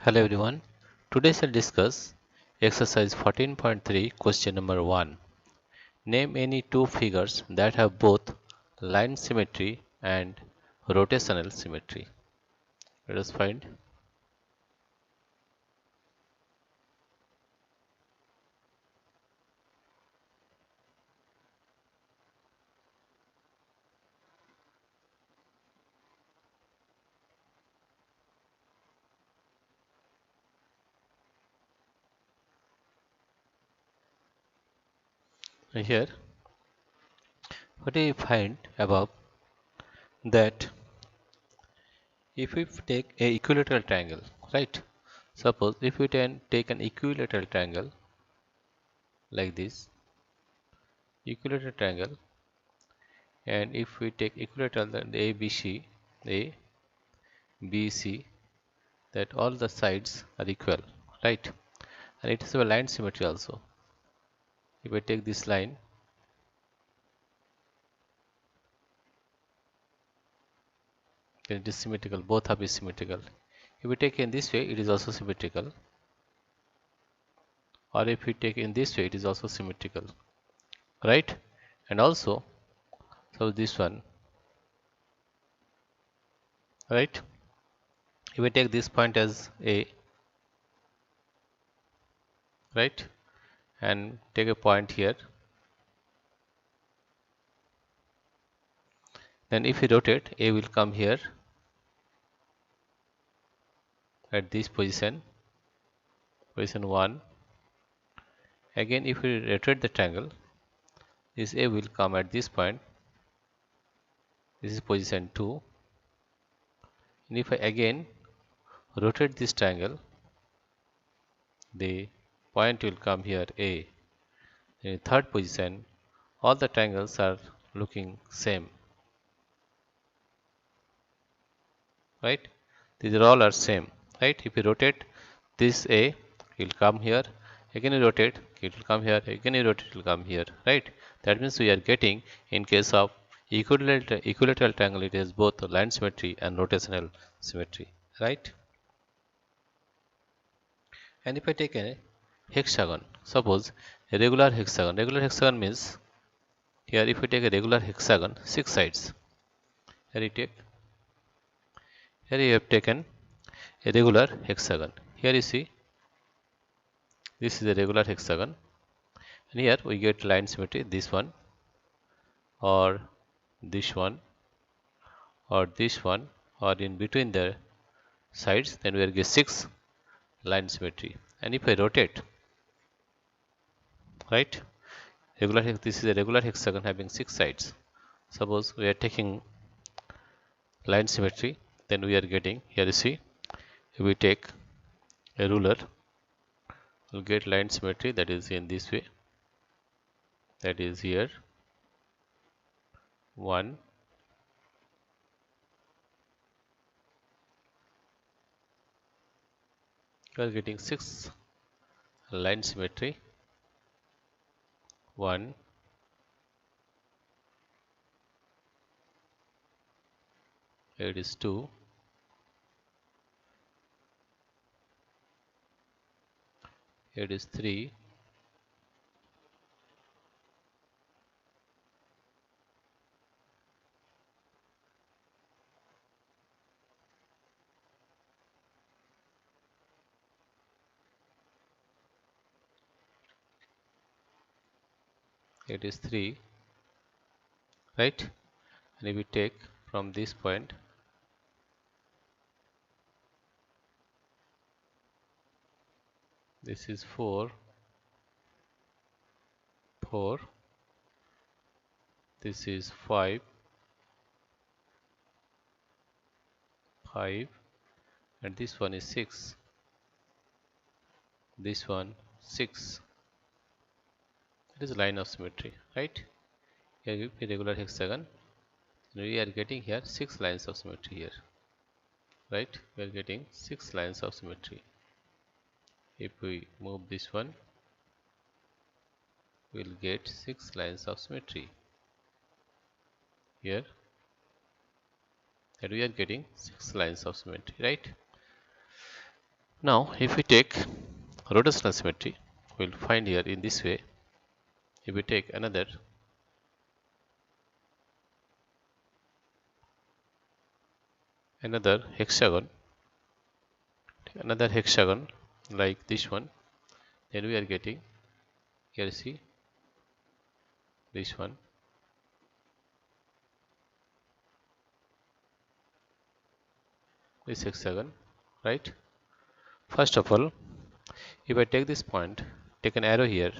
Hello everyone. Today I'll discuss exercise 14.3 question number 1. Name any two figures that have both line symmetry and rotational symmetry. Let us find. Here, what do you find above that if we take a equilateral triangle, right? Suppose if we take an equilateral triangle like this, equilateral triangle, and if we take equilateral then A, B, C, that all the sides are equal, right? And it is a line symmetry also. If I take this line, then it is symmetrical, both are symmetrical. If we take in this way, it is also symmetrical, or if we take in this way, it is also symmetrical, right? And also, so this one, right? If we take this point as A, right, and take a point here, then if we rotate, A will come here at this position, position 1. Again, if we rotate the triangle, this A will come at this point, this is position 2. And if I again rotate this triangle, the point will come here A. In third position, all the triangles are looking same, right? These are all are same, right? If you rotate this A, it will come here. Again you rotate, it will come here. Again you rotate, it will come here, right? That means we are getting, in case of equilateral triangle, it has both line symmetry and rotational symmetry, right? And if I take a hexagon, suppose a regular hexagon means, here if we take a regular hexagon, 6 sides. Here you have taken a regular hexagon. Here you see, this is a regular hexagon, and here we get line symmetry, this one, or this one, or this one, or in between the sides, then we will get 6 line symmetry. And if I rotate, right, this is a regular hexagon having 6 sides. Suppose we are taking line symmetry, then we are getting, here you see, if we take a ruler, we'll get line symmetry, that is in this way, that is here 1, you are getting 6 line symmetry, 1, here it is 2, here it is 3, it is 3, right? And if we take from this point, this is 4, 4, this is 5, 5, and this one is 6, this one 6. It is a line of symmetry, right? Here a regular hexagon, we are getting here 6 lines of symmetry here, right? We are getting 6 lines of symmetry. If we move this one, we will get 6 lines of symmetry here, that we are getting 6 lines of symmetry, right? Now if we take rotational symmetry, we'll find here in this way. If we take another hexagon, like this one, then we are getting here, see this one, this hexagon, right? First of all, if I take this point, take an arrow here,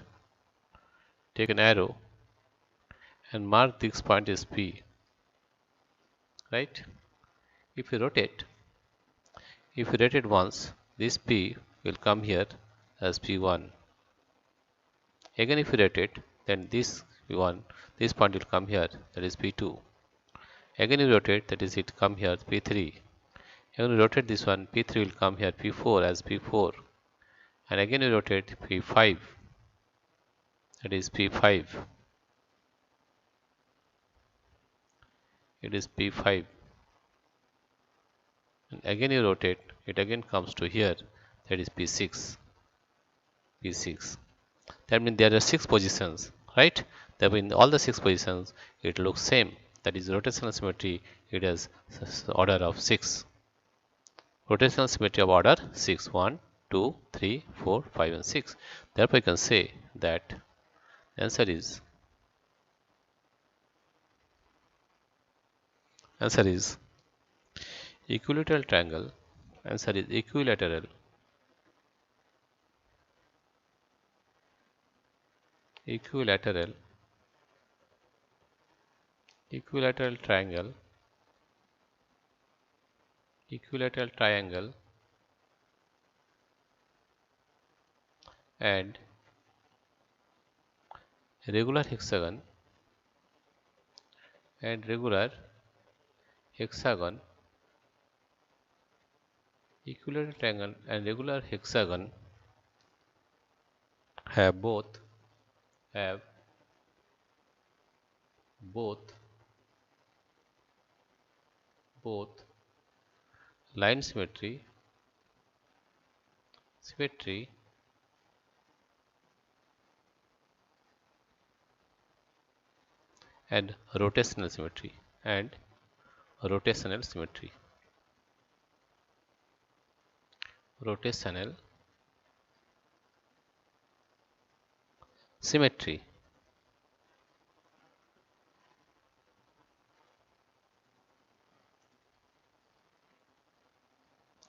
and mark this point as P, right? If you rotate once, this P will come here as P1. Again if you rotate, then this point will come here, that is P2. Again you rotate, that is it come here P3. Again you rotate this one, P3 will come here P4 as P4. And again you rotate P5, that is P5. It is P5. And again you rotate, it again comes to here, that is P6. That means there are 6 positions, right? That means all the 6 positions it looks same. That is rotational symmetry. It has order of 6. Rotational symmetry of order 6. 1, 2, 3, 4, 5, and 6. Therefore, you can say that answer is equilateral triangle. Answer is equilateral triangle and regular hexagon equilateral triangle and regular hexagon have both line symmetry and rotational symmetry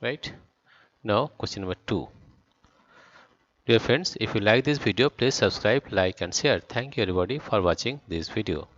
right? Now question number 2. Dear friends, if you like this video, please subscribe, like and share. Thank you everybody for watching this video.